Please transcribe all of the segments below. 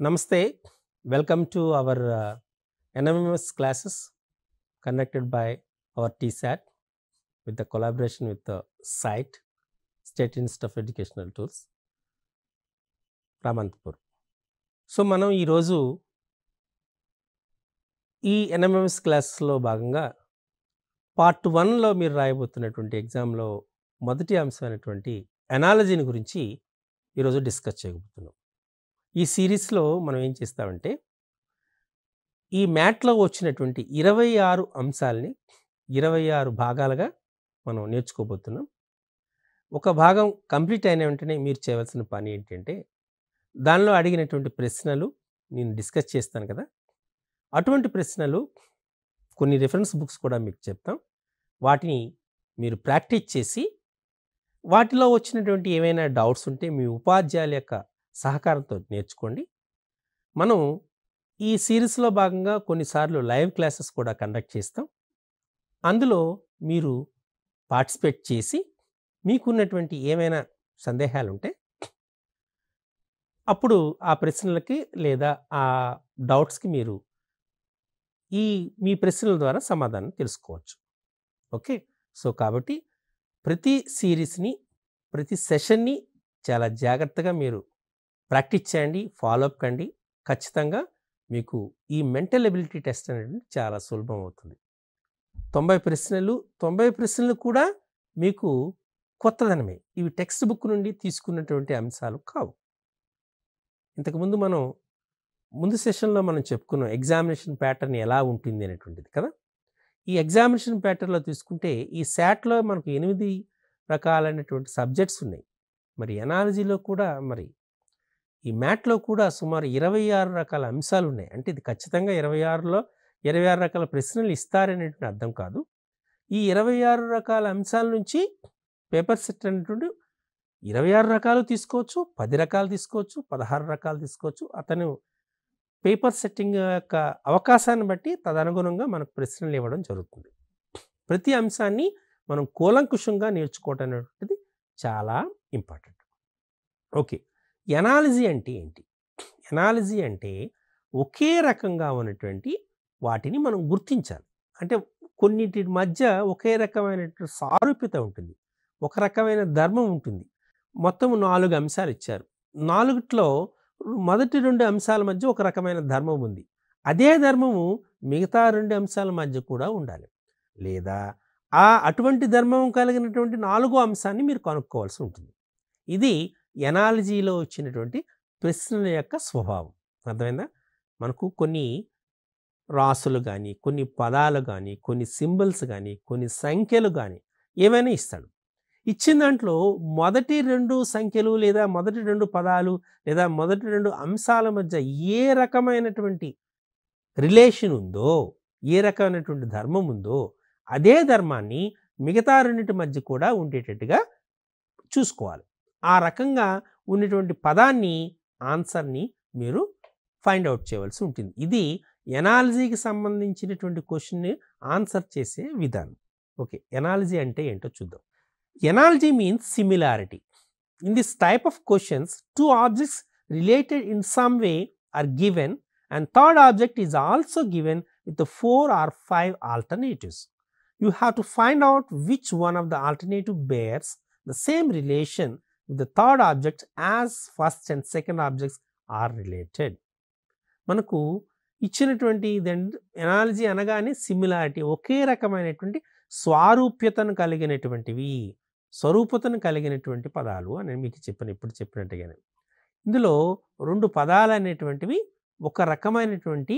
Namaste. Welcome to our NMMS classes conducted by our TSAT with the collaboration with the SITE, State Institute of Educational Tools, Ramanthapur. So మనం ఈరోజు ఈ NMMS క్లాస్లో భాగంగా part 1లో మీరు రాయబోతున్నటువంటి ఎగ్జామ్లో మొదటి అంశమైనటువంటి అనాలజీని గురించి ఈరోజు డిస్కస్ చేయబోతున్నాం. ఈ సిరీస్లో మనం ఏం చేస్తామంటే ఈ మ్యాట్లో వచ్చినటువంటి 26 అంశాలని 26 భాగాలుగా మనం నేర్చుకోబోతున్నాం. ఒక భాగం కంప్లీట్ అయిన వెంటనే మీరు చేయవలసిన పని ఏంటంటే దానిలో అడిగినటువంటి ప్రశ్నలు నేను డిస్కస్ చేస్తాను కదా, అటువంటి ప్రశ్నలు కొన్ని రిఫరెన్స్ బుక్స్ కూడా మీకు చెప్తాం. వాటిని మీరు ప్రాక్టీస్ చేసి వాటిలో వచ్చినటువంటి ఏమైనా డౌట్స్ ఉంటే మీ ఉపాధ్యాయుల యొక్క సహకారంతో నేర్చుకోండి. మనం ఈ సిరీస్లో భాగంగా కొన్నిసార్లు లైవ్ క్లాసెస్ కూడా కండక్ట్ చేస్తాం. అందులో మీరు పార్టిసిపేట్ చేసి మీకున్నటువంటి ఏమైనా సందేహాలు ఉంటే అప్పుడు ఆ ప్రశ్నలకి లేదా ఆ డౌట్స్కి మీరు మీ ప్రశ్నల ద్వారా సమాధానం తెలుసుకోవచ్చు. ఓకే, సో కాబట్టి ప్రతి సిరీస్ని ప్రతి సెషన్ని చాలా జాగ్రత్తగా మీరు ప్రాక్టీస్ చేయండి, ఫాలోఅప్ కండి. ఖచ్చితంగా మీకు ఈ మెంటల్ ఎబిలిటీ టెస్ట్ అనేది చాలా సులభం అవుతుంది. 90 ప్రశ్నలు కూడా మీకు కొత్తదనమే. ఇవి టెక్స్ట్ బుక్ నుండి తీసుకున్నటువంటి అంశాలు కావు. ఇంతకుముందు మనం ముందు సెషన్లో మనం చెప్పుకున్నాం ఎగ్జామినేషన్ ప్యాటర్న్ ఎలా ఉంటుంది అనేటువంటిది కదా. ఈ ఎగ్జామినేషన్ ప్యాటర్న్లో తీసుకుంటే ఈ శాట్లో మనకు 8 రకాలైనటువంటి సబ్జెక్ట్స్ ఉన్నాయి. మరి ఎనాలజీలో కూడా మరి ఈ మ్యాట్లో కూడా సుమారు 26 రకాల అంశాలు ఉన్నాయి. అంటే ఇది ఖచ్చితంగా 26 రకాల ప్రశ్నలు ఇస్తారనేటువంటి అర్థం కాదు. ఈ 26 రకాల అంశాల నుంచి పేపర్ సెట్ అనేటువంటి 26 రకాలు తీసుకోవచ్చు, 10 రకాలు తీసుకోవచ్చు, 16 రకాలు తీసుకోవచ్చు. అతను పేపర్ సెట్టింగ్ యొక్క అవకాశాన్ని బట్టి తదనుగుణంగా మనకు ప్రశ్నలు ఇవ్వడం జరుగుతుంది. ప్రతి అంశాన్ని మనం కూలంకుషంగా నేర్చుకోవటం అనేటువంటిది చాలా ఇంపార్టెంట్. ఓకే, ఎనాలజీ అంటే ఏంటి? ఎనాలజీ అంటే ఒకే రకంగా ఉన్నటువంటి వాటిని మనం గుర్తించాలి. అంటే కొన్నిటి మధ్య ఒకే రకమైనటువంటి సారూప్యత ఉంటుంది, ఒక రకమైన ధర్మం ఉంటుంది. మొత్తం 4 అంశాలు ఇచ్చారు. 4లో మొదటి 2 అంశాల మధ్య ఒక రకమైన ధర్మం ఉంది. అదే ధర్మము మిగతా 2 అంశాల మధ్య కూడా ఉండాలి. లేదా అటువంటి ధర్మం కలిగినటువంటి 4వ అంశాన్ని మీరు కనుక్కోవాల్సి ఉంటుంది. ఇది ఎనాలజీలో వచ్చినటువంటి ప్రశ్నల యొక్క స్వభావం. అర్థమైందా? మనకు కొన్ని రాసులు కానీ, కొన్ని పదాలు కానీ, కొన్ని సింబల్స్ కానీ, కొన్ని సంఖ్యలు కానీ ఏమైనా ఇస్తాడు. ఇచ్చిన దాంట్లో మొదటి 2 సంఖ్యలు లేదా మొదటి 2 పదాలు లేదా మొదటి 2 అంశాల మధ్య ఏ రకమైనటువంటి రిలేషన్ ఉందో, ఏ రకమైనటువంటి ధర్మం ఉందో అదే ధర్మాన్ని మిగతా 2 మధ్య కూడా ఉండేటట్టుగా చూసుకోవాలి. ఆ రకంగా ఉన్నటువంటి పదాన్ని ఆన్సర్ని మీరు ఫైండ్ అవుట్ చేయవలసి ఉంటుంది. ఇది ఎనాలజీకి సంబంధించినటువంటి క్వశ్చన్ని ఆన్సర్ చేసే విధానం. ఓకే, ఎనాలజీ అంటే ఏంటో చూద్దాం. Analogy means similarity. In this type of questions, 2 objects related in some way are given and third object is also given with the 4 or 5 alternatives. You have to find out which one of the alternative bears the same relation with the third object as first and second objects are related. మనకు ఇచ్చినటువంటి analogy అనగానే similarity, ఒకే రకమైనటువంటి స్వారూప్యతను కలిగినటువంటివి, స్వరూపతను కలిగినటువంటి పదాలు అని మీకు ఇప్పుడు చెప్పినట్టుగానే ఇందులో 2 పదాలు అనేటువంటివి ఒక రకమైనటువంటి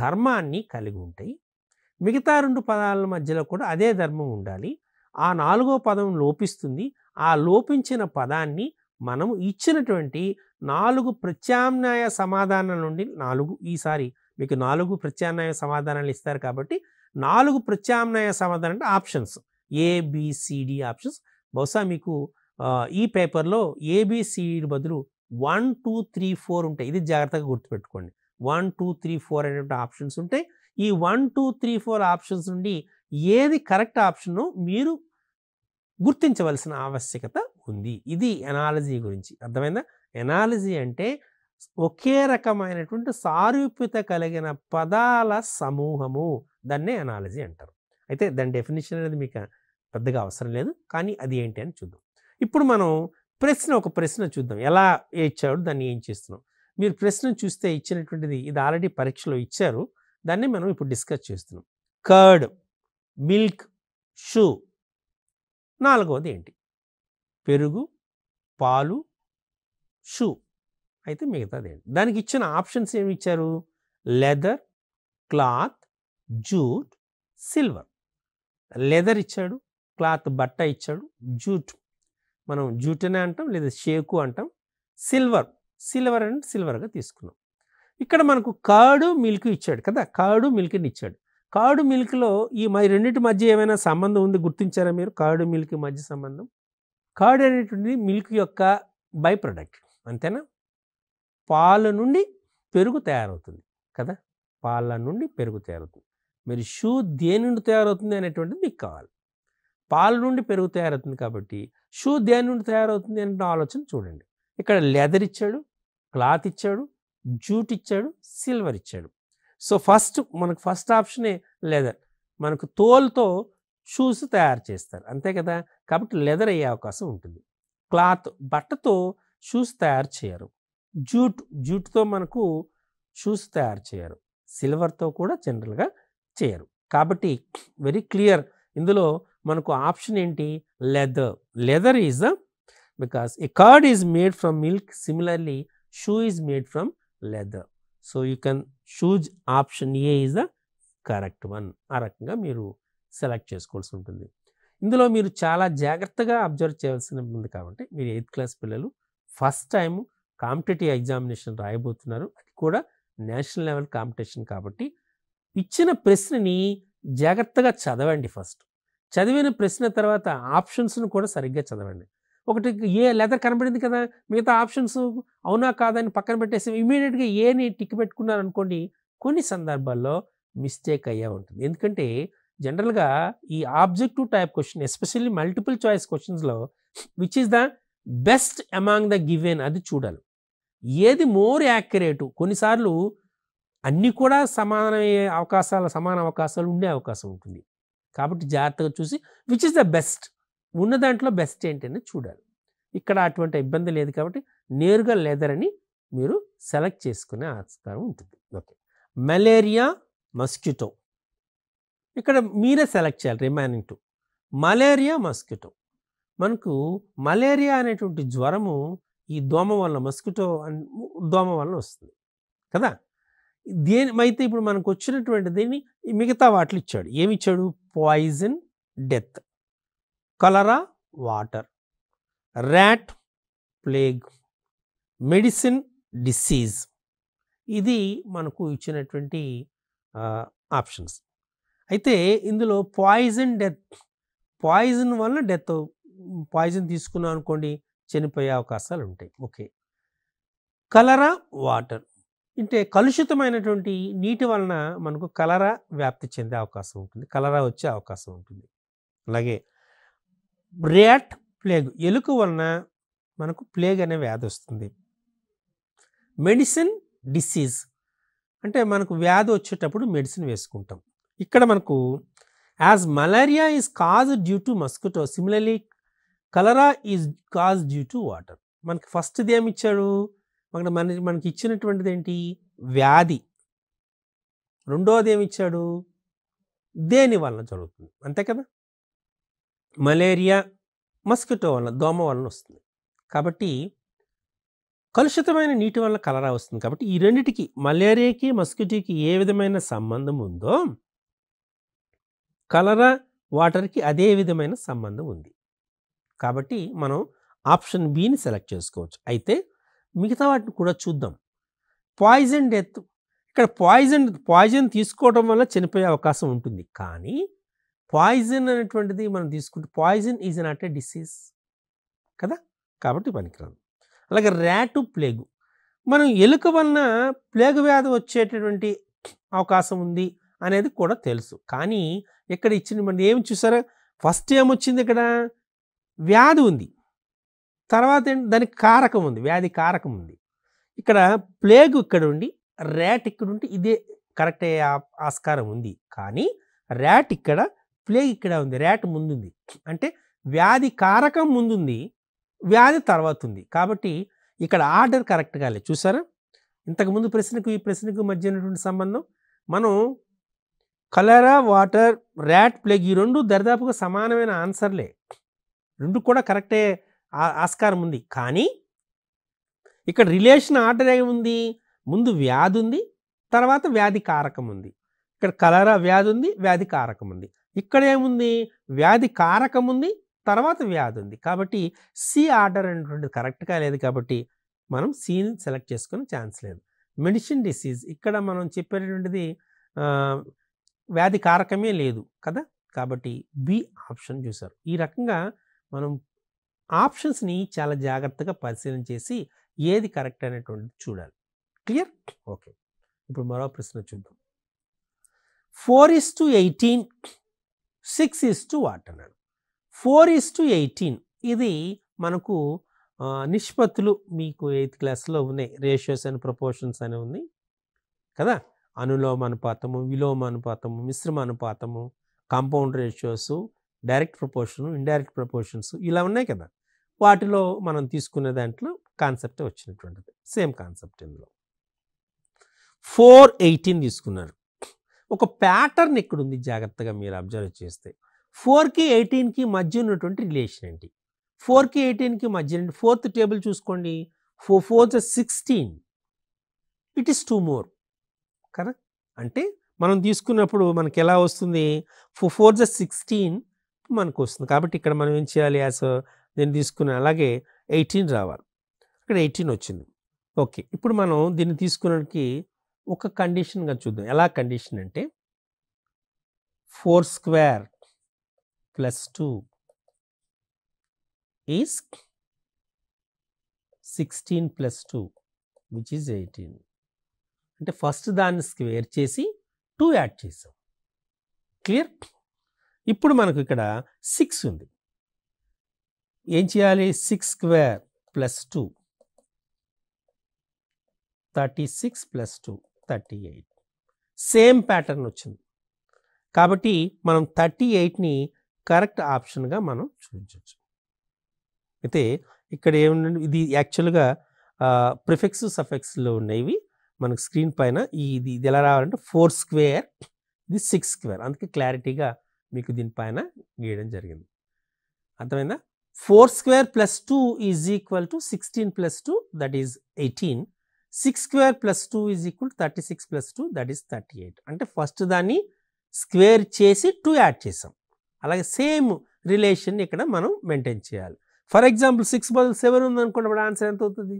ధర్మాన్ని కలిగి ఉంటాయి. మిగతా 2 పదాల మధ్యలో కూడా అదే ధర్మం ఉండాలి. ఆ 4వ పదం లోపిస్తుంది. ఆ లోపించిన పదాన్ని మనము ఇచ్చినటువంటి 4 ప్రత్యామ్నాయ సమాధానాల నుండి ఈసారి మీకు 4 ప్రత్యామ్నాయ సమాధానాలు ఇస్తారు కాబట్టి 4 ప్రత్యామ్నాయ సమాధానం అంటే ఆప్షన్స్ ABCD ఆప్షన్స్. బహుశా మీకు ఈ పేపర్లో ABCD బదులు 1 2 3 4 ఉంటాయి. ఇది జాగ్రత్తగా గుర్తుపెట్టుకోండి. 1 2 3 4 అనేటువంటి ఆప్షన్స్ ఉంటాయి. ఈ 1 2 3 4 ఆప్షన్స్ నుండి ఏది కరెక్ట్ ఆప్షనో మీరు గుర్తించవలసిన ఆవశ్యకత ఉంది. ఇది ఎనాలజీ గురించి. అర్థమైందా? ఎనాలజీ అంటే ఒకే రకమైనటువంటి సారూప్యత కలిగిన పదాల సమూహము, దాన్నే అనాలజీ అంటారు. అయితే దాని డెఫినిషన్ అనేది మీకు పెద్దగా అవసరం లేదు, కానీ అది ఏంటి అని చూద్దాం. ఇప్పుడు మనం ఒక ప్రశ్న చూద్దాం. ఎలా ఇచ్చాడు, దాన్ని ఏం చేస్తున్నాం. మీరు ప్రశ్న చూస్తే ఇచ్చినటువంటిది ఇది ఆల్రెడీ పరీక్షలో ఇచ్చారు, దాన్ని మనం ఇప్పుడు డిస్కస్ చేస్తున్నాం. Curd, milk, shoe. నాలుగవది ఏంటి? పెరుగు, పాలు, షూ. అయితే మిగతాది ఏంటి? దానికి ఇచ్చిన ఆప్షన్స్ ఏమి ఇచ్చారు? Leather, cloth, jute, silver. Leather ఇచ్చాడు, క్లాత్ బట్ట ఇచ్చాడు, జూట్ మనం జూట్ అనే అంటాం, లేదా షేకు అంటాం, సిల్వర్ అండ్ సిల్వర్గా తీసుకున్నాం. ఇక్కడ మనకు కర్డ్, మిల్క్ ఇచ్చాడు కదా, కర్డ్, మిల్క్ని ఇచ్చాడు. కర్డ్, మిల్క్లో ఈ రెండింటి మధ్య ఏమైనా సంబంధం ఉంది గుర్తించారా మీరు? కర్డ్, మిల్క్ మధ్య సంబంధం. కర్డ్ అనేటువంటిది మిల్క్ యొక్క బై ప్రొడక్ట్, అంతేనా? పాల నుండి పెరుగు తయారవుతుంది కదా, పాల నుండి పెరుగు తయారవుతుంది. మరి షూ దేని నుండి తయారవుతుంది అనేటువంటిది మీకు కావాలి. పాల నుండి పెరుగు తయారవుతుంది కాబట్టి షూ దేని నుండి తయారవుతుంది అనే ఆలోచన చూడండి. ఇక్కడ లెదర్ ఇచ్చాడు, క్లాత్ ఇచ్చాడు, జూట్ ఇచ్చాడు, సిల్వర్ ఇచ్చాడు. సో మనకు ఫస్ట్ ఆప్షనే లెదర్. మనకు తోలుతో షూస్ తయారు చేస్తారు, అంతే కదా, కాబట్టి లెదర్ అయ్యే అవకాశం ఉంటుంది. క్లాత్, బట్టతో షూస్ తయారు చేయరు. జూట్తో మనకు షూస్ తయారు చేయరు. సిల్వర్తో కూడా జనరల్గా చేయరు. కాబట్టి వెరీ క్లియర్, ఇందులో మనకు ఆప్షన్ ఏంటి? Leather is because A curd is made from milk, similarly shoe is made from leather. So you can choose option A is the correct one. ఆ రకంగా మీరు సెలెక్ట్ చేసుకోవాల్సి ఉంటుంది. ఇందులో మీరు చాలా జాగ్రత్తగా అబ్జర్వ్ చేయాల్సిన ఉంది. కాబట్టి మీరు 8th క్లాస్ పిల్లలు ఫస్ట్ టైం కాంపిటేటివ్ ఎగ్జామినేషన్ రాయబోతున్నారు, అది కూడా నేషనల్ లెవెల్ కాంపిటీషన్. కాబట్టి ఇచ్చిన ప్రశ్నని జాగ్రత్తగా చదవండి. ఫస్ట్ చదివిన ప్రశ్న తర్వాత ఆప్షన్స్ను కూడా సరిగ్గా చదవండి. ఒకటి లెదర్ కనబడింది కదా, మిగతా ఆప్షన్స్ అవునా కాదని పక్కన పెట్టేసి ఇమీడియట్గా ఏని టిక్ పెట్టుకున్నారనుకోండి, కొన్ని సందర్భాల్లో మిస్టేక్ అయ్యే ఉంటుంది. ఎందుకంటే జనరల్గా ఈ objective type question, especially multiple choice క్వశ్చన్స్లో which is the best among the given అది చూడాలి. ఏది మోర్ యాక్యురేటు. కొన్నిసార్లు అన్నీ కూడా సమాన అవకాశాలు ఉండే అవకాశం ఉంటుంది. కాబట్టి జాగ్రత్తగా చూసి విచ్ ఇస్ ద బెస్ట్, ఉన్న దాంట్లో బెస్ట్ ఏంటని చూడాలి. ఇక్కడ అటువంటి ఇబ్బంది లేదు కాబట్టి నేరుగా లెదర్ అని మీరు సెలెక్ట్ చేసుకునే ఆస్కారం ఉంటుంది. Okay, malaria, mosquito. ఇక్కడ మీరే సెలెక్ట్ చేయాలి. Remaining 2 malaria, mosquito. మనకు మలేరియా అనేటువంటి జ్వరము ఈ దోమ వలన, మస్కిటో దోమ వలన వస్తుంది కదా. అయితే ఇప్పుడు మనకు వచ్చినటువంటి దీన్ని మిగతా వాటిలో ఇచ్చాడు. ఏమి ఇచ్చాడు? Poison, death, cholera, water, rat, plague, medicine, disease. ఇది మనకు ఇచ్చినటువంటి ఆప్షన్స్. అయితే ఇందులో పాయిజన్, డెత్, పాయిజన్ వలన డెత్, పాయిజన్ తీసుకున్నాం అనుకోండి చనిపోయే అవకాశాలు ఉంటాయి. ఓకే, కలరా, వాటర్ అంటే కలుషితమైనటువంటి నీటి వలన మనకు కలరా వ్యాప్తి చెందే అవకాశం ఉంటుంది, కలరా వచ్చే అవకాశం ఉంటుంది. అలాగే ర్యాట్, ప్లేగ్, ఎలుక వలన మనకు ప్లేగ్ అనే వ్యాధి వస్తుంది. మెడిసిన్, డిసీజ్ అంటే మనకు వ్యాధి వచ్చేటప్పుడు మెడిసిన్ వేసుకుంటాం. ఇక్కడ మనకు as malaria is caused due to mosquito, similarly cholera is caused due to water. మనకి ఫస్ట్ది ఏమి ఇచ్చాడు? మనకి ఇచ్చినటువంటిది ఏంటి? వ్యాధి. రెండోది ఏమి ఇచ్చాడు? దేని వలన జరుగుతుంది, అంతే కదా. మలేరియా మస్కిటో వలన, దోమ వలన వస్తుంది. కాబట్టి కలుషితమైన నీటి వలన కలరా వస్తుంది. కాబట్టి ఈ రెండిటికి, మలేరియాకి మస్కిటోకి ఏ విధమైన సంబంధం ఉందో కలరా వాటర్కి అదే విధమైన సంబంధం ఉంది. కాబట్టి మనం ఆప్షన్ బిని సెలెక్ట్ చేసుకోవచ్చు. అయితే మిగతా వాటిని కూడా చూద్దాం. Poison, death. ఇక్కడ పాయిజన్ తీసుకోవడం వల్ల చనిపోయే అవకాశం ఉంటుంది. కానీ పాయిజన్ అనేటువంటిది మనం తీసుకుంటే poison is not a disease కదా, కాబట్టి పనికిరాదు. అలాగే ర్యాటు, ప్లేగు. మనం ఎలుక వలన ప్లేగు వ్యాధి వచ్చేటటువంటి అవకాశం ఉంది అనేది కూడా తెలుసు. కానీ ఇక్కడ ఇచ్చిన మనం ఏమి చూసారా? ఫస్ట్ ఏమొచ్చింది? ఇక్కడ వ్యాధి ఉంది, తర్వాత దానికి కారకం ఉంది, వ్యాధి కారకం ఉంది. ఇక్కడ ప్లేగ్ ఇక్కడ ఉండి ర్యాట్ ఇక్కడ ఉంటే ఇదే కరెక్ట్ అయ్యే ఆస్కారం ఉంది. కానీ ర్యాట్ ఇక్కడ, ప్లేగ్ ఇక్కడ ఉంది, ర్యాట్ ముందుంది. అంటే వ్యాధి కారకం ముందుంది, వ్యాధి తర్వాత ఉంది. కాబట్టి ఇక్కడ ఆర్డర్ కరెక్ట్గా లేదు. చూసారా, ఇంతకుముందు ప్రశ్నకు ఈ ప్రశ్నకు మధ్య ఉన్నటువంటి సంబంధం. మనం కలరా, వాటర్, ర్యాట్, ప్లేగ్ ఈ రెండు దరిదాపుగా సమానమైన ఆన్సర్లే, రెండు కూడా కరెక్టే ఆస్కారం ఉంది. కానీ ఇక్కడ రిలేషన్ ఆర్డర్ ఏముంది, ముందు వ్యాధి ఉంది, తర్వాత వ్యాధి కారకం ఉంది. ఇక్కడ కలరా వ్యాధి ఉంది, వ్యాధి కారకం ఉంది. ఇక్కడ ఏముంది, వ్యాధి కారకం ఉంది, తర్వాత వ్యాధి ఉంది. కాబట్టి సి ఆర్డర్ అనేటువంటిది కరెక్ట్గా లేదు. కాబట్టి మనం సిని సెలెక్ట్ చేసుకునే ఛాన్స్ లేదు. మెడిసిన్ డిసీజ్ ఇక్కడ మనం చెప్పేటటువంటిది వ్యాధి కారకమే లేదు కదా. కాబట్టి బి ఆప్షన్ చూసారు. ఈ రకంగా మనం ఆప్షన్స్ని చాలా జాగ్రత్తగా పరిశీలన చేసి ఏది కరెక్ట్ అనేటువంటిది చూడాలి. క్లియర్? ఓకే, ఇప్పుడు మరో ప్రశ్న చూద్దాం. 4:18, 6:what అన్నాడు. 4:18 ఇది మనకు నిష్పత్తులు మీకు 8th క్లాస్లో ఉన్నాయి. రేషియోస్ అండ్ ప్రపోర్షన్స్ అని ఉంది కదా. అనులోమ అనుపాతము, విలోమ అనుపాతము, మిశ్రమ అనుపాతము, compound ratios, direct proportion, indirect proportions ఇలా ఉన్నాయి కదా. వాటిలో మనం తీసుకునే దాంట్లో కాన్సెప్ట్ వచ్చినటువంటిది, సేమ్ కాన్సెప్ట్ ఇందులో. 4:18 తీసుకున్నారు. ఒక ప్యాటర్న్ ఇక్కడ ఉంది, జాగ్రత్తగా మీరు అబ్జర్వ్ చేస్తే 4కి 18కి మధ్య ఉన్నటువంటి రిలేషన్ ఏంటి? 4కి 18కి మధ్య ఫోర్త్ టేబుల్ చూసుకోండి. 4 4 16, ఇట్ ఈస్ 2 more కదా. అంటే మనం తీసుకున్నప్పుడు మనకి ఎలా వస్తుంది, 4 4 16 మనకు వస్తుంది. కాబట్టి ఇక్కడ మనం ఏం చేయాలి, యాజ్ నేను తీసుకున్న అలాగే 18 రావాలి. ఇక్కడ 18 వచ్చింది. ఓకే, ఇప్పుడు మనం దీన్ని తీసుకున్నకి ఒక కండిషన్గా చూద్దాం. ఎలా కండిషన్ అంటే 4² + 2 is 16 + 2 which is 18. అంటే ఫస్ట్ దాన్ని స్క్వేర్ చేసి 2 యాడ్ చేసాం. క్లియర్? ఇప్పుడు మనకు ఇక్కడ 6 ఉంది. ఏం చేయాలి, 6² + 2 36 + 2 38. సేమ్ ప్యాటర్న్ వచ్చింది. కాబట్టి మనం 38ని కరెక్ట్ ఆప్షన్గా మనం చూపించవచ్చు. అయితే ఇక్కడ ఏముందండి, ఇది యాక్చువల్గా ప్రిఫిక్స్ సఫిక్స్లో ఉన్నవి. మనకు స్క్రీన్ పైన ఇది ఎలా రావాలంటే 4², ఇది 6². అందుకే క్లారిటీగా మీకు దీనిపైన గీయడం జరిగింది. అర్థమైందా? 4² + 2 = 16 + 2 that is 18. 6² + 2 = 36 + 2 that is 38. అంటే ఫస్ట్ దాన్ని స్క్వేర్ చేసి 2 యాడ్ చేసాం. అలాగే సేమ్ రిలేషన్ ఇక్కడ మనం మెయింటైన్ చేయాలి. ఫర్ ఎగ్జాంపుల్ 6 బదులు 7 ఉందనుకోండి, ఇప్పుడు ఆన్సర్ ఎంత అవుతుంది,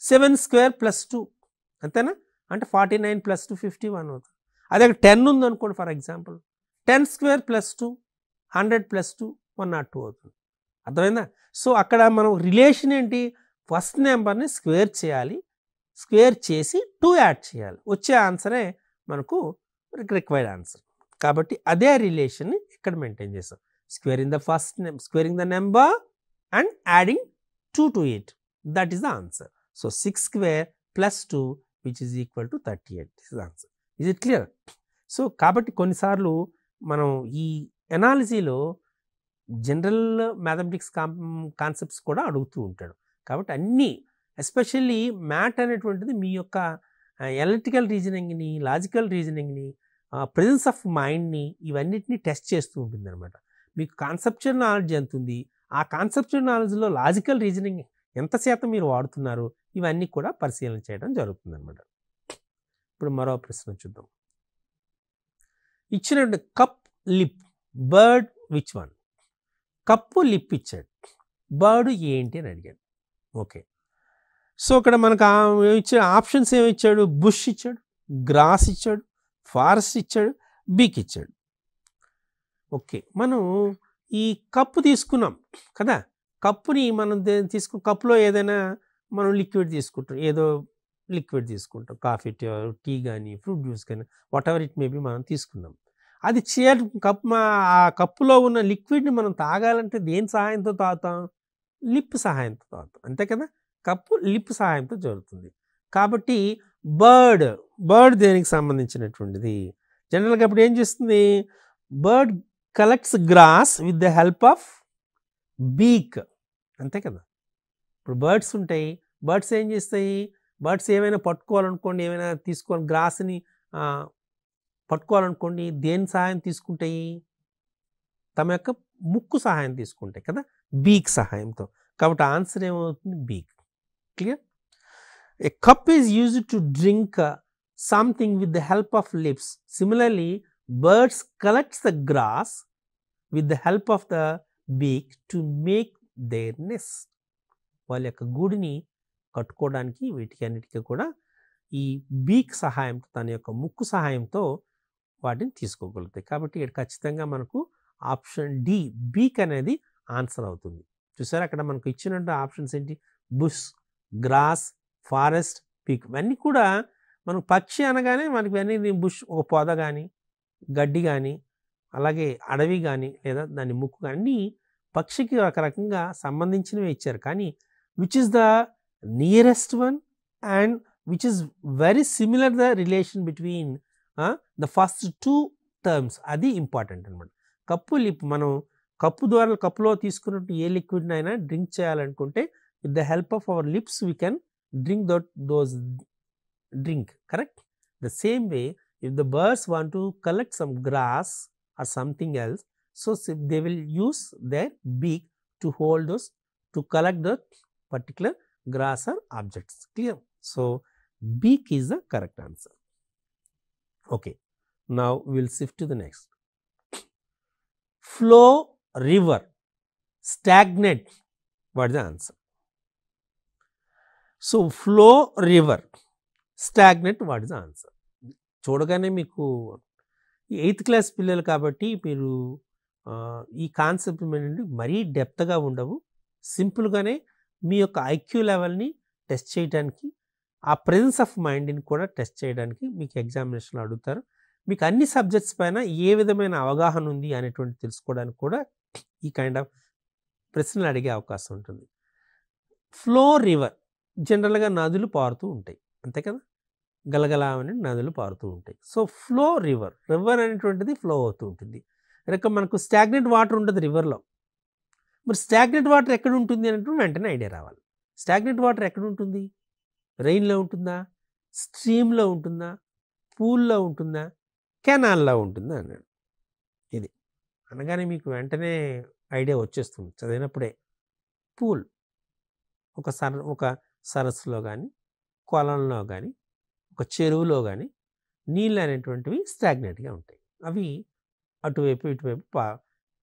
7² + 2 అంతేనా. అంటే 49 + 2 51 అవుతుంది. అదే 10 ఉందనుకోండి ఫర్ ఎగ్జాంపుల్, 10² + 2 100 + 2 102 అవుతుంది. అర్థమైందా? సో అక్కడ మనం రిలేషన్ ఏంటి, ఫస్ట్ నెంబర్ని స్క్వేర్ చేయాలి, స్క్వేర్ చేసి 2 యాడ్ చేయాలి, వచ్చే ఆన్సరే మనకు రిక్వైర్డ్ ఆన్సర్. కాబట్టి అదే రిలేషన్ని ఇక్కడ మెయింటైన్ చేస్తాం. Squaring the number and adding 2 to it, that is the answer. So 6² + 2 which is equal to 38. This is answer. Is it clear? So కాబట్టి కొన్నిసార్లు మనం ఈ ఎనాలిసిలో జనరల్ మ్యాథమెటిక్స్ కాన్సెప్ట్స్ కూడా అడుగుతూ ఉంటాడు. కాబట్టి అన్నీ ఎస్పెషల్లీ మ్యాథ్ అనేటువంటిది మీ యొక్క ఎనలిటికల్ రీజనింగ్ని, లాజికల్ రీజనింగ్ని, ప్రెజెన్స్ ఆఫ్ మైండ్ని, ఇవన్నిటిని టెస్ట్ చేస్తూ ఉంటుంది అనమాట. మీకు కాన్సెప్చువల్ నాలెడ్జ్ ఎంత ఉంది, ఆ కాన్సెప్చువల్ నాలెడ్జ్లో లాజికల్ రీజనింగ్ ఎంత శాతం మీరు వాడుతున్నారు, ఇవన్నీ కూడా పరిశీలన చేయడం జరుగుతుంది అనమాట. ఇప్పుడు మరో ప్రశ్న చూద్దాం. ఇచ్చినటువంటి cup, lip, bird which one? Cup, lip ఇచ్చాడు, బర్డ్ ఏంటి అని అడిగాడు. ఓకే, సో ఇక్కడ మనకు ఇచ్చే ఆప్షన్స్ ఏమి ఇచ్చాడు, బుష్ ఇచ్చాడు, గ్రాస్ ఇచ్చాడు, ఫారెస్ట్ ఇచ్చాడు, బీక్ ఇచ్చాడు. ఓకే, మనం ఈ కప్పు తీసుకున్నాం కదా. కప్పుని మనం కప్పులో ఏదైనా మనం లిక్విడ్ తీసుకుంటాం, ఏదో లిక్విడ్ తీసుకుంటాం, కాఫీ, టీ కానీ, ఫ్రూట్ జ్యూస్ కానీ, వాట్ ఎవర్ ఇట్ మేబీ మనం తీసుకున్నాం. అది ఆ కప్పులో ఉన్న లిక్విడ్ని మనం తాగాలంటే దేని సహాయంతో తాగుతాం, లిప్ సహాయంతో తాగుతాం, అంతే కదా. కప్పు లిప్ సహాయంతో జరుగుతుంది. కాబట్టి బర్డ్ దేనికి సంబంధించినటువంటిది? జనరల్గా ఇప్పుడు ఏం చేస్తుంది? Bird collects grass with the help of beak, అంతే కదా. ఇప్పుడు బర్డ్స్ ఉంటాయి, బర్డ్స్ ఏం చేస్తాయి? బర్డ్స్ ఏమైనా పట్టుకోవాలనుకోండి, ఏమైనా తీసుకోవాలి గ్రాస్ని పట్టుకోవాలనుకోండి, దేని సహాయం తీసుకుంటాయి? తమ యొక్క ముక్కు సహాయం తీసుకుంటాయి కదా, బీక్ సహాయంతో. కాబట్టి ఆన్సర్ ఏమవుతుంది? Beak. Clear? A cup is used to drink something with the help of lips. Similarly birds collects the grass with the help of the beak to make their nest. వాళ్ళ యొక్క గూడిని కట్టుకోవడానికి వీటికి అన్నిటికీ కూడా ఈ బీక్ సహాయంతో, తన యొక్క ముక్కు సహాయంతో వాటిని తీసుకోగలుగుతాయి. కాబట్టి ఇక్కడ ఖచ్చితంగా మనకు ఆప్షన్ డి బీక్ అనేది ఆన్సర్ అవుతుంది. చూసారా అక్కడ మనకు ఇచ్చినట్టు ఆప్షన్స్ ఏంటి? Bush, grass, forest, peak. ఇవన్నీ కూడా మనకు పక్షి అనగానే మనకి అన్ని బుష్ ఒక పొద కానీ, గడ్డి కానీ, అలాగే అడవి కానీ, లేదా దాని ముక్కు కానీ, అన్నీ పక్షికి ఒక రకంగా సంబంధించినవి ఇచ్చారు. కానీ which is the nearest one and which is very similar the relation between the first two terms, అది ఇంపార్టెంట్ అనమాట. మనం కప్పులో తీసుకున్నట్టు ఏ లిక్విడ్ని అయినా డ్రింక్ చేయాలనుకుంటే with the help of our lips we can drink those drink, correct? The same way if the birds want to collect some grass or something else, so they will use their beak to hold those, to collect the particular grass or objects. Clear? So beak is the correct answer. Okay, now we will shift to the next. Flow, river, stagnate, what is the answer? So flow, river, stagnate, what is the answer? చూడగానే మీకు 8th class పిల్లలు కాబట్టి మీరు ఈ concept ఏంటంటే మరీ డెప్త్గా ఉండవు, సింపుల్గానే మీ యొక్క ఐక్యూ లెవెల్ని టెస్ట్ చేయడానికి, ఆ ప్రెజెన్స్ ఆఫ్ మైండ్ని కూడా టెస్ట్ చేయడానికి మీకు ఎగ్జామినేషన్లో అడుగుతారు. మీకు అన్ని సబ్జెక్ట్స్ పైన ఏ విధమైన అవగాహన ఉంది అనేటువంటి తెలుసుకోవడానికి కూడా ఈ కైండ్ ఆఫ్ ప్రశ్నలు అడిగే అవకాశం ఉంటుంది. ఫ్లో, రివర్, జనరల్గా నదులు పారుతూ ఉంటాయి, అంతే కదా, గలగల అనే నదులు పారుతూ ఉంటాయి. సో ఫ్లో, రివర్ అనేటువంటిది ఫ్లో అవుతూ ఉంటుంది. ఇక మనకు స్టాగ్నెంట్ వాటర్ ఉంటుంది రివర్లో. మరి స్టాగ్నెంట్ వాటర్ ఎక్కడ ఉంటుంది అనేటువంటి వెంటనే ఐడియా రావాలి. స్టాగ్నెంట్ వాటర్ ఎక్కడ ఉంటుంది? రెయిన్లో ఉంటుందా, స్ట్రీమ్లో ఉంటుందా, పూల్లో ఉంటుందా, కెనాల్లో ఉంటుందా అన్నాడు. ఇది అనగానే మీకు వెంటనే ఐడియా వచ్చేస్తుంది చదివినప్పుడే. పూల్, ఒక సరస్సులో కానీ, కొలంలో కానీ, ఒక చెరువులో కానీ నీళ్ళు అనేటువంటివి స్టాగ్నెంట్గా ఉంటాయి. అవి అటువైపు ఇటువైపు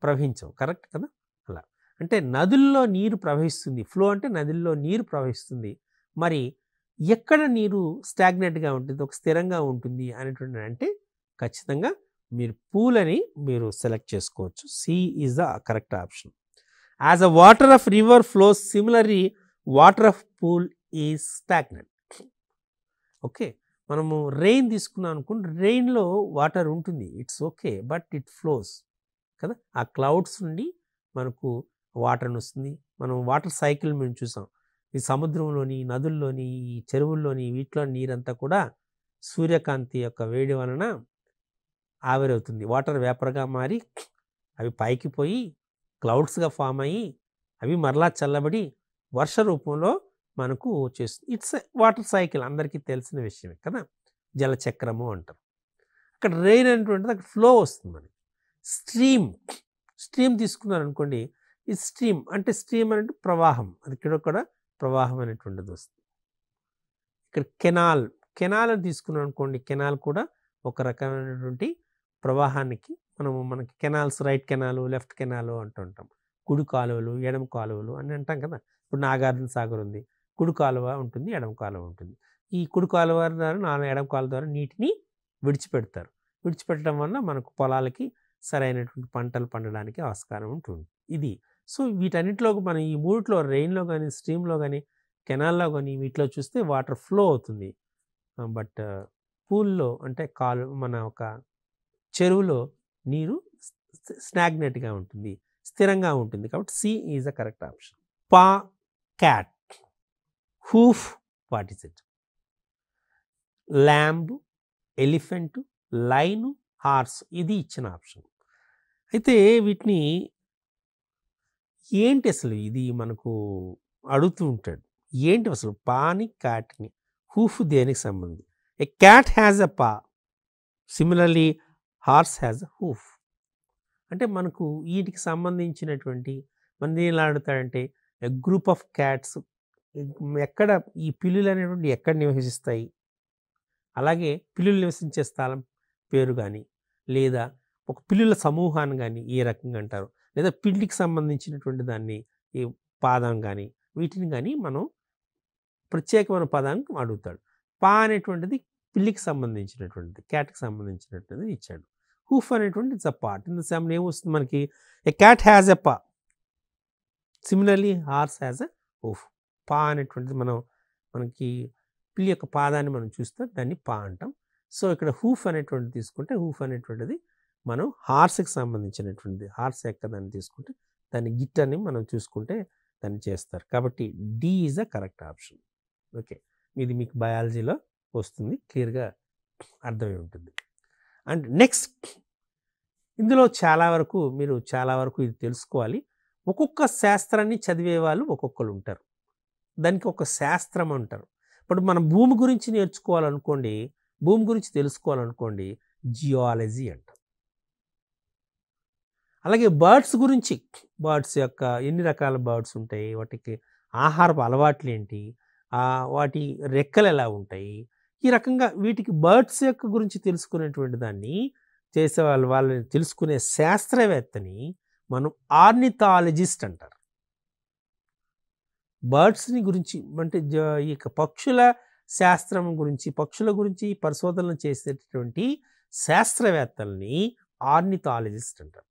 ప్రవహించవు, కరెక్ట్ కదా. అలా అంటే నదుల్లో నీరు ప్రవహిస్తుంది, ఫ్లో అంటే నదుల్లో నీరు ప్రవహిస్తుంది. మరి ఎక్కడ నీరు స్టాగ్నెంట్గా ఉంటుంది, ఒక స్థిరంగా ఉంటుంది అనేటువంటి అంటే ఖచ్చితంగా మీరు పూల్ అని మీరు సెలెక్ట్ చేసుకోవచ్చు. C is the correct option. As a water of river flows, similarly water of pool is stagnant. Okay, మనము రెయిన్ తీసుకున్నాం అనుకోండి, రెయిన్లో వాటర్ ఉంటుంది, it's okay, but it flows కదా. ఆ క్లౌడ్స్ నుండి మనకు వాటర్ వస్తుంది. మనం వాటర్ సైకిల్ మేము చూసాం. ఈ సముద్రంలోని, నదుల్లోని, ఈ చెరువుల్లోని, వీటిలో నీరంతా కూడా సూర్యకాంతి యొక్క వేడి వలన ఆవిరవుతుంది. వాటర్ వేపర్గా మారి అవి పైకి పోయి క్లౌడ్స్గా ఫామ్ అయ్యి అవి మరలా చల్లబడి వర్ష రూపంలో మనకు వచ్చేస్తుంది. ఇట్స్ వాటర్ సైకిల్, అందరికీ తెలిసిన విషయమే కదా, జలచక్రము అంటారు. అక్కడ రెయిన్ అనేటువంటిది అక్కడ ఫ్లో వస్తుంది మనకి. స్ట్రీమ్ తీసుకున్నారనుకోండి, ఈ స్ట్రీమ్ అంటే ప్రవాహం, అది కూడా ప్రవాహం అనేటువంటిది వస్తుంది. ఇక్కడ కెనాల్ అని తీసుకున్నాం అనుకోండి, కెనాల్ కూడా ఒక రకమైనటువంటి ప్రవాహానికి మనకి canals, right canal, left canal అంటుంటాం. కుడి కాలువలు, ఎడమ కాలువలు అని అంటాం కదా. ఇప్పుడు నాగార్జున సాగర్ ఉంది, కుడి కాలువ ఉంటుంది, ఎడమ కాలువ ఉంటుంది. ఈ కుడి కాలువ ద్వారా, ఎడమ కాలువ ద్వారా నీటిని విడిచిపెడతారు. విడిచిపెట్టడం వల్ల మనకు పొలాలకి సరైనటువంటి పంటలు పండడానికి ఆస్కారం ఉంటుంది. ఇది సో వీటన్నిటిలో మనం ఈ మూడిట్లో, రెయిన్లో కానీ, స్ట్రీమ్లో కానీ, కెనాల్లో కానీ, వీటిలో చూస్తే వాటర్ ఫ్లో అవుతుంది. బట్ పూల్లో అంటే మన ఒక చెరువులో నీరు స్టాగ్నెంట్గా ఉంటుంది, స్థిరంగా ఉంటుంది. కాబట్టి C is the correct option. Cat, hoof, what is it? Lamb, elephant, lion, horse ఇది ఇచ్చిన ఆప్షన్. అయితే వీటిని ఏంటి అసలు ఇది మనకు అడుగుతూ ఉంటాడు. ఏంటి అసలు పాని క్యాట్ని హూఫ్ దేనికి సంబంధం? ఏ క్యాట్ హ్యాజ్ అ పా, similarly horse has a hoof. అంటే మనకు వీటికి సంబంధించినటువంటి మన ఎలా అడుగుతాడంటే ఎ గ్రూప్ ఆఫ్ క్యాట్స్ ఎక్కడ ఈ పిల్లులు అనేటువంటి ఎక్కడ నివసిస్తాయి, అలాగే పిల్లులు నివసించే స్థలం పేరు కానీ, లేదా ఒక పిల్లుల సమూహాన్ని కానీ ఏ రకంగా అంటారు, లేదా పిల్లికి సంబంధించినటువంటి దాన్ని ఈ పాదం కానీ వీటిని కానీ మనం ప్రత్యేకమైన పదానికి అడుగుతాడు. పా అనేటువంటిది పిల్లికి సంబంధించినటువంటిది, క్యాట్కి సంబంధించినటువంటిది ఇచ్చాడు. హూఫ్ అనేటువంటి it's a part. In the same ఏమొస్తుంది మనకి, ఎ క్యాట్ హ్యాజ్ ఎ పా, similarly horse has a hoof. పా అనేటువంటిది మనకి పిల్లి యొక్క పాదాన్ని మనం చూస్తే దాన్ని పా అంటాం. సో ఇక్కడ హూఫ్ అనేటువంటిది తీసుకుంటే హూఫ్ అనేటువంటిది మనం హార్స్కి సంబంధించినటువంటిది, హార్స్ యొక్క దాన్ని తీసుకుంటే దాన్ని గిట్ అని మనం చూసుకుంటే దాన్ని చేస్తారు. కాబట్టి D is the correct option. Okay, ఇది మీకు బయాలజీలో వస్తుంది, క్లియర్గా అర్థమై ఉంటుంది. అండ్ నెక్స్ట్ ఇందులో మీరు చాలా వరకు ఇది తెలుసుకోవాలి. ఒక్కొక్క శాస్త్రాన్ని చదివే వాళ్ళు ఒక్కొక్కరు ఉంటారు, దానికి ఒక శాస్త్రం అంటారు. ఇప్పుడు మనం భూమి గురించి నేర్చుకోవాలనుకోండి, భూమి గురించి తెలుసుకోవాలనుకోండి, జియాలజీ అంటారు. అలాగే బర్డ్స్ గురించి, బర్డ్స్ యొక్క ఎన్ని రకాల బర్డ్స్ ఉంటాయి, వాటికి ఆహారపు అలవాట్లు ఏంటి, వాటి రెక్కలు ఎలా ఉంటాయి, ఈ రకంగా వీటికి బర్డ్స్ యొక్క గురించి తెలుసుకునేటువంటి దాన్ని చేసే వాళ్ళని తెలుసుకునే శాస్త్రవేత్తని మనం ఆర్నిథాలజిస్ట్ అంటారు. బర్డ్స్ని గురించి అంటే ఈ పక్షుల శాస్త్రం గురించి, పక్షుల గురించి పరిశోధనలు చేసేటటువంటి శాస్త్రవేత్తల్ని ఆర్నిథాలజిస్ట్ అంటారు.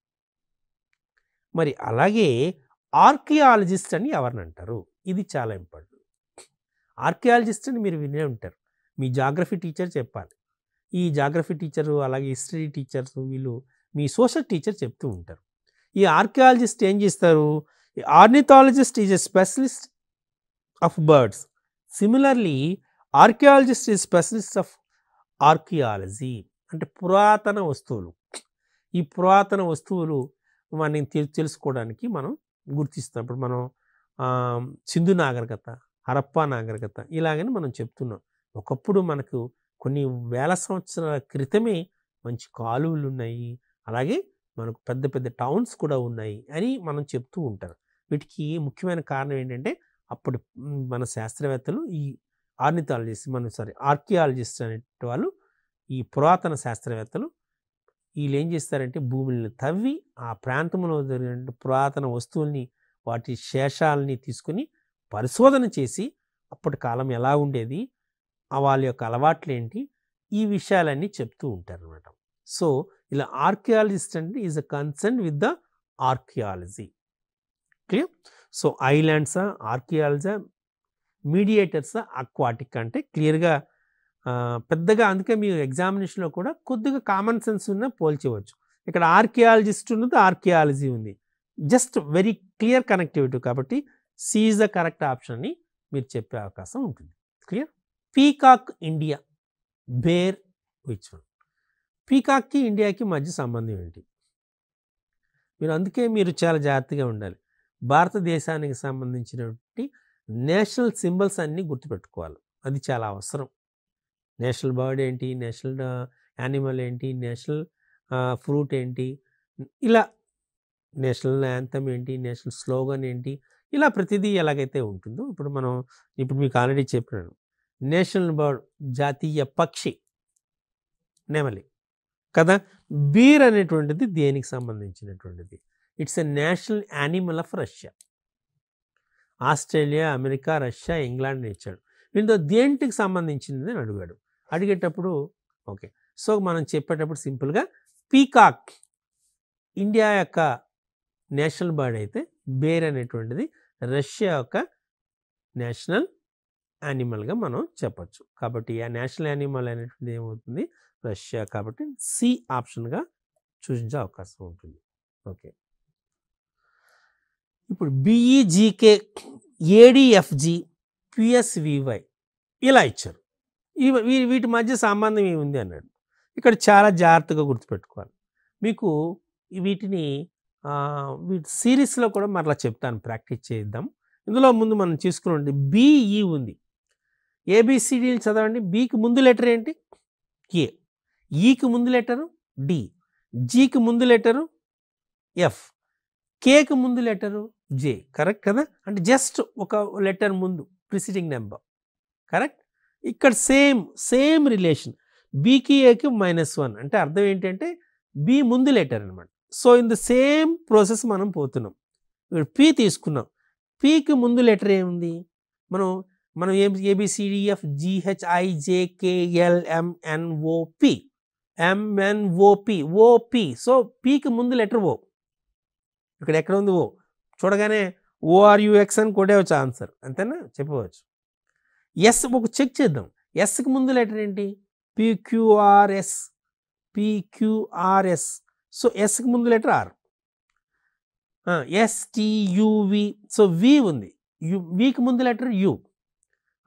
మరి అలాగే ఆర్కియాలజిస్ట్ అని ఎవరిని అంటారు, ఇది చాలా ఇంపార్టెంట్. ఆర్కియాలజిస్ట్ అని మీరు వినే ఉంటారు, మీ జాగ్రఫీ టీచర్ చెప్పాలి. ఈ జాగ్రఫీ టీచరు అలాగే హిస్టరీ టీచర్స్ వీళ్ళు మీ సోషల్ టీచర్ చెప్తూ ఉంటారు. ఈ ఆర్కియాలజిస్ట్ ఏం చేస్తారు, ornithologist is a specialist of birds, similarly archaeologist is specialist of archaeology. అంటే పురాతన వస్తువులు, ఈ పురాతన వస్తువులు మనం తెలుసుకోవడానికి మనం గుర్తిస్తాం. ఇప్పుడు మనం సింధు నాగరికత, హరప్పా నాగరికత ఇలాగని మనం చెప్తున్నాం. ఒకప్పుడు మనకు కొన్ని వేల సంవత్సరాల క్రితమే మంచి కాలువలు ఉన్నాయి, అలాగే మనకు పెద్ద పెద్ద టౌన్స్ కూడా ఉన్నాయి అని మనం చెప్తూ ఉంటారు. వీటికి ముఖ్యమైన కారణం ఏంటంటే అప్పుడు మన శాస్త్రవేత్తలు ఈ ఆర్కియాలజిస్ట్ అనే వాళ్ళు, ఈ పురాతన శాస్త్రవేత్తలు వీళ్ళు ఏం చేస్తారంటే భూములను తవ్వి ఆ ప్రాంతంలో జరిగిన పురాతన వస్తువుల్ని వాటి శేషాలని తీసుకుని పరిశోధన చేసి అప్పటి కాలం ఎలా ఉండేది, వాళ్ళ యొక్క అలవాట్లు ఏంటి, ఈ విషయాలన్నీ చెప్తూ ఉంటారు అనమాట. సో ఇలా ఆర్కియాలజిస్ట్ అంటే is a concern with the archaeology. Clear? So ఐలాండ్సా, ఆర్కియాలజీ, మీడియేటర్సా, అక్వాటిక్ అంటే క్లియర్గా పెద్దగా, అందుకే మీరు ఎగ్జామినేషన్లో కూడా కొద్దిగా కామన్ సెన్స్ ఉన్న పోల్చవచ్చు. ఇక్కడ ఆర్కియాలజిస్ట్ ఉన్నది, ఆర్కియాలజీ ఉంది, జస్ట్ వెరీ క్లియర్ కనెక్టివిటీ. కాబట్టి C is the correct option అని మీరు చెప్పే అవకాశం ఉంటుంది. Clear? Peacock India, bear which one? పీకాక్కి ఇండియాకి మధ్య సంబంధం ఏంటి? అందుకే మీరు చాలా జాగ్రత్తగా ఉండాలి. భారతదేశానికి సంబంధించినటువంటి నేషనల్ సింబల్స్ అన్నీ గుర్తుపెట్టుకోవాలి, అది చాలా అవసరం. నేషనల్ బర్డ్ ఏంటి, నేషనల్ యానిమల్ ఏంటి, నేషనల్ ఫ్రూట్ ఏంటి, ఇలా నేషనల్ యాంథమ్ ఏంటి, నేషనల్ స్లోగన్ ఏంటి, ఇలా ప్రతిదీ ఎలాగైతే ఉంటుందో ఇప్పుడు మీకు ఆల్రెడీ చెప్పినాను. నేషనల్ బర్డ్, జాతీయ పక్షి నెమలి కదా. బీర్ అనేటువంటిది దేనికి సంబంధించినటువంటిది? It's a national animal of Russia. Australia, America, Russia, England ఇచ్చాడు. దీంతో దేంటికి సంబంధించింది అని అడిగాడు. అడిగేటప్పుడు ఓకే, సో మనం చెప్పేటప్పుడు సింపుల్గా పీకాక్ ఇండియా యొక్క నేషనల్ బర్డ్ అయితే, బేర్ అనేటువంటిది రష్యా యొక్క నేషనల్ యానిమల్గా మనం చెప్పచ్చు. కాబట్టి ఆ నేషనల్ యానిమల్ అనేటువంటిది ఏమవుతుంది, రష్యా. కాబట్టి సి ఆప్షన్గా చూపించే అవకాశం ఉంటుంది. ఓకే, ఇప్పుడు బిఈజీకే, ఏడిఎఫ్జి, పిఎస్వివై ఇలా ఇచ్చారు. వీటి మధ్య సంబంధం ఏముంది అన్నాడు. ఇక్కడ చాలా జాగ్రత్తగా గుర్తుపెట్టుకోవాలి. మీకు వీటిని వీటి సిరీస్లో కూడా మరలా చెప్తాను, ప్రాక్టీస్ చేద్దాం. ఇందులో ముందు మనం చూసుకున్నది బిఈ ఉంది. ఏబిసిడీలు చదవండి. బికి ముందు లెటర్ ఏంటి? ఏ. ఈకి ముందు లెటరు డి. జీకి ముందు లెటరు ఎఫ్. కేకి ముందు లెటరు జే. కరెక్ట్ కదా? అంటే జస్ట్ ఒక లెటర్ ముందు ప్రిసిడింగ్ నెంబర్. కరెక్ట్. ఇక్కడ సేమ్ రిలేషన్. బికి ఏకి -1 అంటే అర్థం ఏంటంటే బి ముందు లెటర్ అనమాట. So in the same process మనం పోతున్నాం. ఇప్పుడు పి తీసుకున్నాం. పికి ముందు లెటర్ ఏముంది? మనం A B C D F GHIJKLMNOP MNOP O P. So పికి ముందు లెటర్ ఓ. ఇక్కడ ఎక్కడ ఉంది ఓ? చూడగానే ORUX అని కొట్టేవచ్చు ఆన్సర్, అంతేనా? చెప్పవచ్చు. ఎస్ ఒక చెక్ చేద్దాం. ఎస్కి ముందు లెటర్ ఏంటి? PQRS. సో ఎస్కి ముందు letter R. STUV. So V ఉంది. వికి ముందు లెటర్ యు.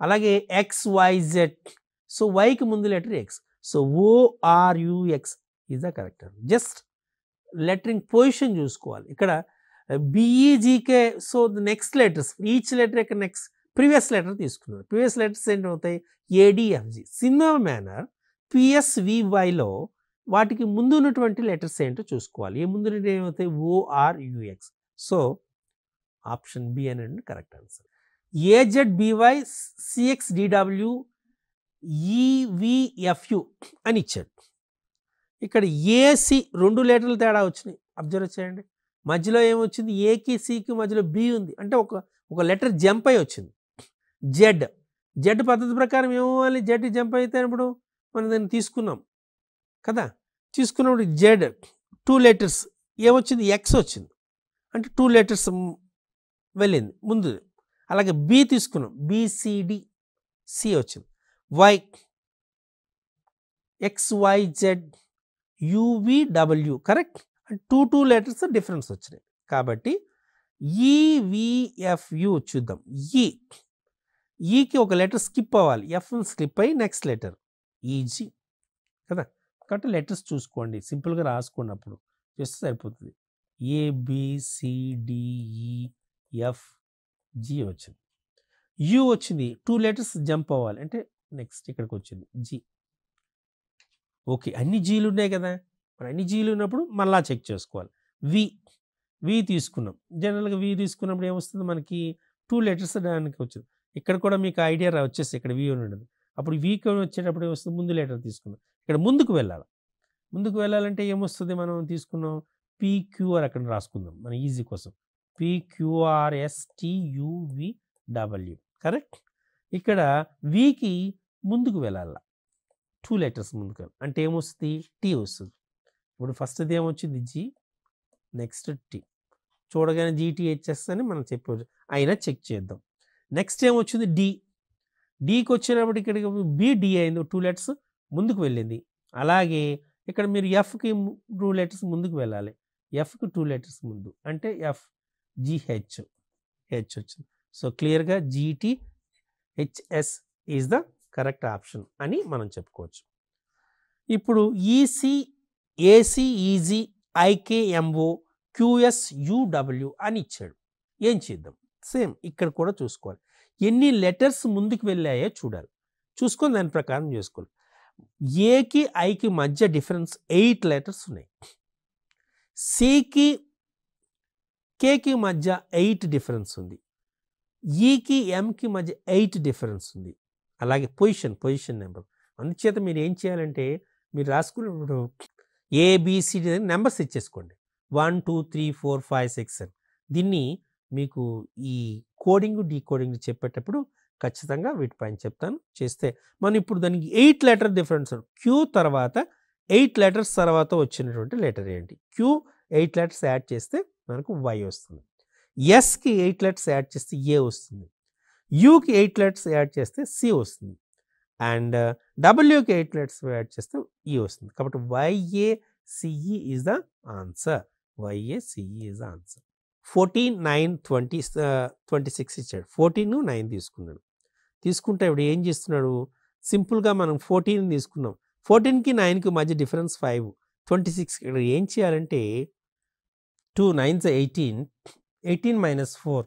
అలాగే XYZ. సో వైకి ముందు letter X. So ORUX is the correct. Just lettering position చూసుకోవాలి. ఇక్కడ BEGK. So the next letters, each letter యొక్క నెక్స్ట్ ప్రీవియస్ లెటర్ తీసుకున్నారు. ప్రీవియస్ లెటర్స్ ఏంటవుతాయి? ADFG. సిమిలర్ మేనర్ PSVYలో వాటికి ముందు ఉన్నటువంటి లెటర్స్ ఏంటో చూసుకోవాలి. ఏ ముందు ఏమవుతాయి? ORUX. సో ఆప్షన్ బి అనేది correct answer. AZBY CXDW EVFU అని ఇచ్చాడు. ఇక్కడ ఏసి 2 లెటర్లు తేడా వచ్చినాయి. అబ్జర్వ్ చేయండి. మధ్యలో ఏమొచ్చింది? ఏకి సికి మధ్యలో బి ఉంది. అంటే ఒక లెటర్ జంప్ అయి వచ్చింది. జెడ్ పద్ధతి ప్రకారం ఏమవ్వాలి? జెడ్ జంప్ అయితే ఇప్పుడు మనం దాన్ని తీసుకున్నాం కదా. తీసుకున్నప్పుడు జెడ్ 2 లెటర్స్ ఏమొచ్చింది? ఎక్స్ వచ్చింది. అంటే 2 లెటర్స్ వెళ్ళింది ముందు. అలాగే బి తీసుకున్నాం. BCD సి వచ్చింది. Y XYZ UVW. Correct. 2 letters difference వచ్చినాయి. కాబట్టి EVFU చూద్దాం. ఈకి ఒక లెటర్ స్కిప్ అవ్వాలి. ఎఫ్ స్కిప్ అయ్యి నెక్స్ట్ లెటర్ ఈజీ కదా. కాబట్టి లెటర్స్ చూసుకోండి, సింపుల్గా రాసుకోండి, అప్పుడు చేస్తే సరిపోతుంది. ABCDEFG వచ్చింది. యు వచ్చింది. 2 లెటర్స్ జంప్ అవ్వాలి అంటే నెక్స్ట్ ఇక్కడికి వచ్చింది జీ. ఓకే, అన్ని జీలు ఉన్నాయి కదా. మరి అన్ని జీలు ఉన్నప్పుడు మళ్ళా చెక్ చేసుకోవాలి. వి తీసుకున్నాం. జనరల్గా వి తీసుకున్నప్పుడు ఏమొస్తుంది? మనకి 2 లెటర్స్ దానికి వచ్చింది. ఇక్కడ కూడా మీకు ఐడియా వచ్చేసి ఇక్కడ వి ఉండదు. అప్పుడు వీకి వచ్చేటప్పుడు ఏమొస్తుంది? ముందు లెటర్ తీసుకున్నాం. ఇక్కడ ముందుకు వెళ్ళాలి. ముందుకు వెళ్ళాలంటే ఏమొస్తుంది? మనం తీసుకున్నాం PQR అక్కడ రాసుకుందాం మన ఈజీ కోసం. PQRSTUVW. కరెక్ట్. ఇక్కడ వికి ముందుకు వెళ్ళాలి. 2 లెటర్స్ ముందుకు అంటే ఏమొస్తుంది? టీ వస్తుంది. ఇప్పుడు ఫస్ట్ది ఏమొచ్చింది? G, next T. చూడగానే GTHS అని మనం చెప్పవచ్చు. అయినా చెక్ చేద్దాం. నెక్స్ట్ ఏమొచ్చింది? డీకి వచ్చినప్పుడు ఇక్కడికి BD అయింది. 2 లెటర్స్ ముందుకు వెళ్ళింది. అలాగే ఇక్కడ మీరు ఎఫ్కి 2 లెటర్స్ ముందుకు వెళ్ళాలి. ఎఫ్కి 2 లెటర్స్ ముందు అంటే FGH వచ్చింది. సో క్లియర్గా GTHS is the correct option అని మనం చెప్పుకోవచ్చు. ఇప్పుడు EC AC EG IK MO QS UW అని ఇచ్చాడు. ఏం చేద్దాం? సేమ్ ఇక్కడ కూడా చూసుకోవాలి. ఎన్ని లెటర్స్ ముందుకు వెళ్ళాయో చూడాలి. చూసుకొని దాని ప్రకారం చేసుకోవాలి. ఏకి ఐకి మధ్య డిఫరెన్స్ 8 లెటర్స్ ఉన్నాయి. సికి కేకి మధ్య 8 డిఫరెన్స్ ఉంది. ఈకి ఎంకి మధ్య 8 డిఫరెన్స్ ఉంది. అలాగే పొజిషన్ నెంబర్. అందుచేత మీరు ఏం చేయాలంటే మీరు రాసుకున్నప్పుడు ABCD నెంబర్స్ ఇచ్చేసుకోండి. 1 2 3 4 5 6 అని. దీన్ని మీకు ఈ కోడింగ్ డీకోడింగ్ చెప్పేటప్పుడు ఖచ్చితంగా వీటిపైన చెప్తాను. చేస్తే మనం ఇప్పుడు దానికి 8 లెటర్ డిఫరెన్స్. క్యూ తర్వాత 8 లెటర్స్ తర్వాత వచ్చినటువంటి లెటర్ ఏంటి? క్యూ 8 లెటర్స్ యాడ్ చేస్తే మనకు వై వస్తుంది. ఎస్కి 8 లెటర్స్ యాడ్ చేస్తే ఏ వస్తుంది. యూకి 8 లెటర్స్ యాడ్ చేస్తే సి వస్తుంది. అండ్ డబ్ల్యూకి 8 లెటర్స్ యాడ్ చేస్తే ఈ వస్తుంది. కాబట్టి YACE is the answer. YACE is the answer. 14 9 26 ఇచ్చాడు. 14 9 తీసుకున్నాడు. తీసుకుంటే ఇప్పుడు ఏం చేస్తున్నాడు? సింపుల్గా మనం 14 తీసుకున్నాం. 14కి 9కి మధ్య డిఫరెన్స్ 5, 26. ఇక్కడ ఏం చేయాలంటే 2 9s 18, 18 మైనస్ 4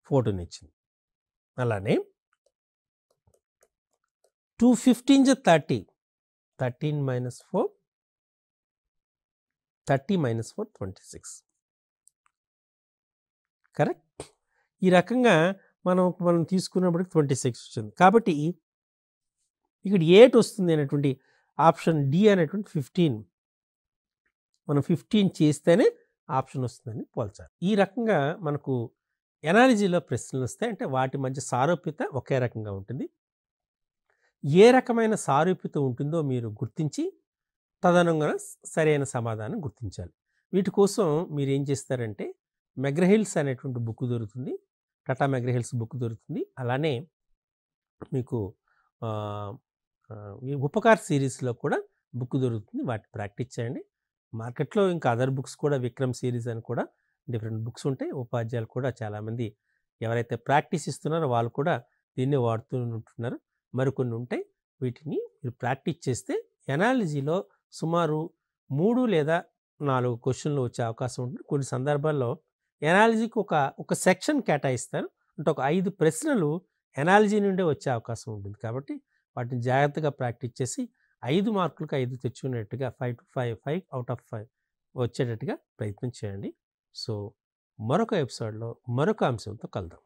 14 ఇచ్చింది. అలానే 2 15s 30, 13 మైనస్ 4 30 మైనస్ 4 26. కరెక్ట్. ఈ రకంగా మనం తీసుకున్నప్పటికి 26 వచ్చింది. కాబట్టి ఇక్కడ 8 వస్తుంది అనేటువంటి ఆప్షన్ డి అనేటువంటి 15. మనం 15 చేస్తేనే ఆప్షన్ వస్తుందని పోల్చాలి. ఈ రకంగా మనకు ఎనాలజీలో ప్రశ్నలు వస్తాయి. అంటే వాటి మధ్య సారూప్యత ఒకే రకంగా ఉంటుంది. ఏ రకమైన సారూప్యత ఉంటుందో మీరు గుర్తించి తదనుగుణంగా సరైన సమాధానం గుర్తించాలి. వీటి కోసం మీరు ఏం చేస్తారంటే మెగ్రహిల్స్ అనేటువంటి బుక్ దొరుకుతుంది. టాటా మెగ్రహిల్స్ బుక్ దొరుకుతుంది. అలానే మీకు ఈ ఉపకార్ సిరీస్లో కూడా బుక్ దొరుకుతుంది. వాటి ప్రాక్టీస్ చేయండి. మార్కెట్లో ఇంకా అదర్ బుక్స్ కూడా విక్రమ్ సిరీస్ అని కూడా డిఫరెంట్ బుక్స్ ఉంటాయి. ఉపాధ్యాయులు కూడా చాలామంది ఎవరైతే ప్రాక్టీస్ ఇస్తున్నారో వాళ్ళు కూడా దీన్ని వాడుతూ ఉంటున్నారు. మరికొన్ని ఉంటాయి. వీటిని మీరు ప్రాక్టీస్ చేస్తే ఎనాలజీలో సుమారు 3 లేదా 4 క్వశ్చన్లు వచ్చే అవకాశం ఉంటుంది. కొన్ని సందర్భాల్లో ఎనాలజీకి ఒక సెక్షన్ కేటాయిస్తారు. అంటే ఒక 5 ప్రశ్నలు ఎనాలజీ నుండే వచ్చే అవకాశం ఉంటుంది. కాబట్టి వాటిని జాగ్రత్తగా ప్రాక్టీస్ చేసి 5 మార్కులకు 5 తెచ్చుకునేట్టుగా 5 to 5 out of 5 వచ్చేటట్టుగా ప్రయత్నం చేయండి. సో మరొక ఎపిసోడ్లో మరొక అంశంతో కలుద్దాం.